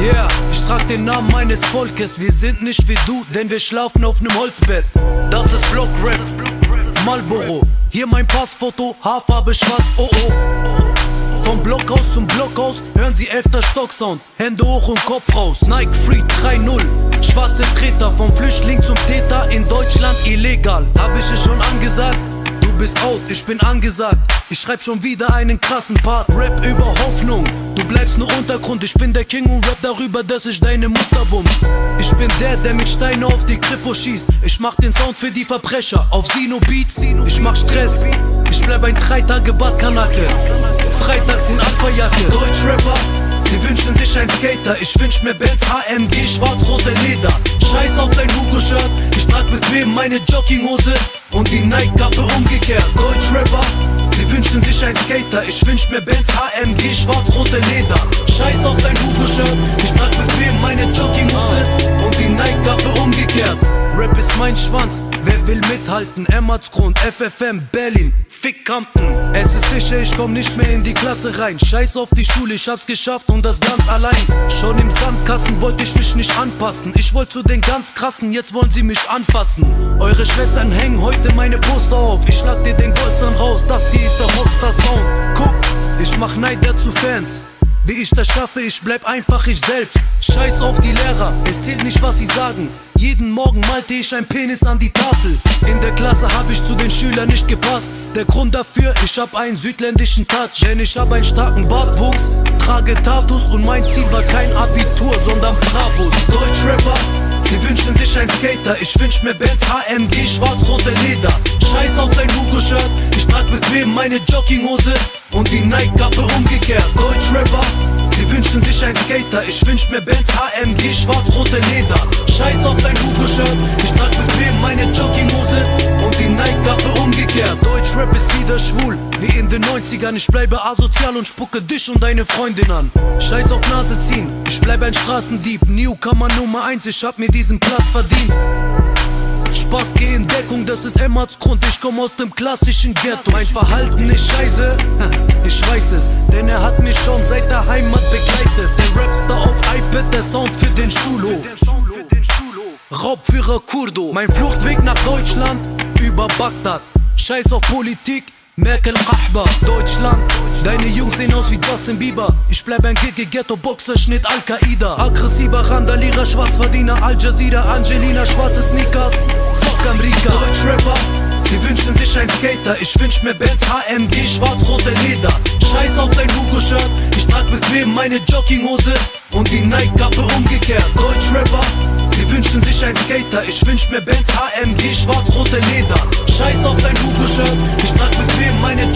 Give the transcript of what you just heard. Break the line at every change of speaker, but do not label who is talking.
Yeah, ich trag den Namen meines Volkes. Wir sind nicht wie du, denn wir schlafen auf nem Holzbett. Das ist Block-Rap, Marlboro. Hier mein Passfoto, Haarfarbe schwarz, oh oh. Vom Blockhaus zum Blockhaus hören sie 11. Stocksound. Hände hoch und Kopf raus, Nike Free 3-0. Schwarze Treter, vom Flüchtling zum Täter, in Deutschland illegal. Hab ich es schon angesagt? Du bist out, ich bin angesagt. Ich schreib schon wieder einen krassen Part. Rap über Hoffnung, du bleibst nur Untergrund. Ich bin der King und rap darüber, dass ich deine Mutter bums. Ich bin der mit Steine auf die Kripo schießt. Ich mach den Sound für die Verbrecher auf Sino Beats. Ich mach Stress, ich bleib ein 3 Tage Badkanake. Freitags in Alpha-Jacke. Deutschrapper, sie wünschen sich ein Skater. Ich wünsch mir Benz AMG, schwarz-rote Leder. Scheiß auf dein Hugo-Shirt, ich trag bequem meine Jogginghose und die Nike-Kappe umgekehrt. Deutschrapper, sie wünschen sich ein Skater. Ich wünsch mir Benz AMG, schwarz-rote Leder. Scheiß auf dein Hugo-Shirt, ich trag bequem meine Jogginghose und die Nike-Kappe umgekehrt. Rap ist mein Schwanz, wer will mithalten? Emmertsgrund, FFM, Berlin, Fick Kampen. Es ist sicher, ich komm nicht mehr in die Klasse rein. Scheiß auf die Schule, ich hab's geschafft und das ganz allein. Schon im Sandkasten wollte ich mich nicht anpassen. Ich wollte zu den ganz krassen, jetzt wollen sie mich anfassen. Eure Schwestern hängen heute meine Poster auf. Ich schlag dir den Goldzahn raus, das hier ist der Rockstar Sound. Guck, ich mach Neider zu Fans. Wie ich das schaffe, ich bleib einfach ich selbst. Scheiß auf die Lehrer, es zählt nicht was sie sagen. Jeden Morgen malte ich ein Penis an die Tafel. In der Klasse hab ich zu den Schülern nicht gepasst. Der Grund dafür, ich hab einen südländischen Touch. Denn ich hab einen starken Bartwuchs, trage Tattoos und mein Ziel war kein Abitur, sondern Bravos. Deutschrapper, sie wünschen sich ein Skater. Ich wünsch mir Benz AMG, schwarz-rote Leder. Scheiß auf dein Hugo-Shirt, ich trag bequem meine Jogginghose und die Nike-Kappe umgekehrt. Deutschrapper, sie wünschen sich ein Skater. Ich wünsch mir Benz AMG, schwarz-rote Leder. Scheiß auf dein Hugo-Shirt, ich trag bequem meine Jogginghose und die Nike-Kappe umgekehrt. Deutschrap ist wieder schwul, wie in den 90ern. Ich bleibe asozial und spucke dich und deine Freundin an. Scheiß auf Nase ziehen, ich bleibe ein Straßendieb. Newcomer Nummer 1, ich hab mir diesen Platz verdient. Spaß, geh in Deckung, das ist Emmertsgrund. Ich komm aus dem klassischen Ghetto. Mein Verhalten ist scheiße, ich weiß es, denn er hat mich schon seit der Heimat begleitet. Der Rapstar auf iPad, der Sound für den Schulhof. Raubführer Kurdo, mein Fluchtweg nach Deutschland über Bagdad. Scheiß auf Politik, Merkel Ahbar. Deutschland, deine Jungs sehen aus wie Justin Bieber. Ich bleib ein Ghetto-Boxerschnitt Al-Qaida. Aggressiver Randalierer, Schwarzverdiener, Al Jazeera, Angelina, schwarze Sneakers. Fuck Amerika. Deutschrapper, sie wünschen sich ein Skater. Ich wünsch mir Benz AMG, schwarz-rote Leder. Scheiß auf dein Hugo-Shirt, ich trag bequem meine Jogginghose und die Nike-Kappe umgekehrt. Deutschrapper, sie wünschen sich ein Skater. Ich wünsch mir Benz AMG, schwarz-rote Leder. Scheiß auf dein Hugo-Shirt, ich trag bequem meine